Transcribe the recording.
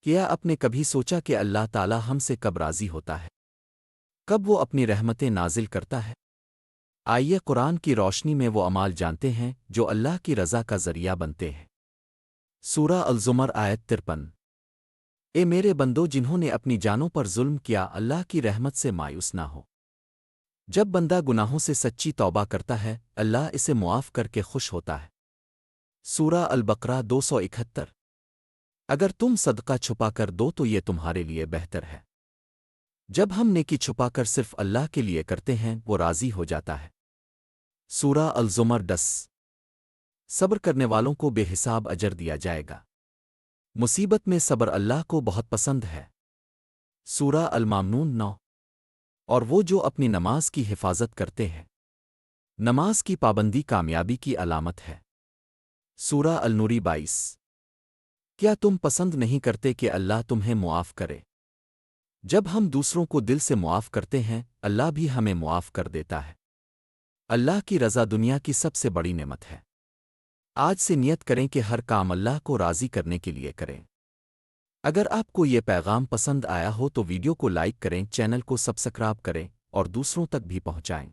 کیا آپ نے کبھی سوچا کہ اللہ تعالیٰ ہم سے کب راضی ہوتا ہے؟ کب وہ اپنی رحمتیں نازل کرتا ہے؟ آئیے قرآن کی روشنی میں وہ اعمال جانتے ہیں جو اللہ کی رضا کا ذریعہ بنتے ہیں۔ سورہ الزمر آیت 53۔ اے میرے بندو جنہوں نے اپنی جانوں پر ظلم کیا، اللہ کی رحمت سے مایوس نہ ہو۔ جب بندہ گناہوں سے سچی توبہ کرتا ہے، اللہ اسے معاف کر کے خوش ہوتا ہے۔ سورہ البقرہ 271۔ اگر تم صدقہ چھپا کر دو تو یہ تمہارے لیے بہتر ہے۔ جب ہم نیکی چھپا کر صرف اللہ کے لیے کرتے ہیں وہ راضی ہو جاتا ہے۔ سورہ الزمر 10۔ صبر کرنے والوں کو بے حساب اجر دیا جائے گا۔ مصیبت میں صبر اللہ کو بہت پسند ہے۔ سورہ المامنون 9۔ اور وہ جو اپنی نماز کی حفاظت کرتے ہیں۔ نماز کی پابندی کامیابی کی علامت ہے۔ سورہ النوری 22۔ کیا تم پسند نہیں کرتے کہ اللہ تمہیں معاف کرے؟ جب ہم دوسروں کو دل سے معاف کرتے ہیں، اللہ بھی ہمیں معاف کر دیتا ہے۔ اللہ کی رضا دنیا کی سب سے بڑی نعمت ہے۔ آج سے نیت کریں کہ ہر کام اللہ کو راضی کرنے کے لیے کریں۔ اگر آپ کو یہ پیغام پسند آیا ہو تو ویڈیو کو لائک کریں، چینل کو سبسکرائب کریں اور دوسروں تک بھی پہنچائیں۔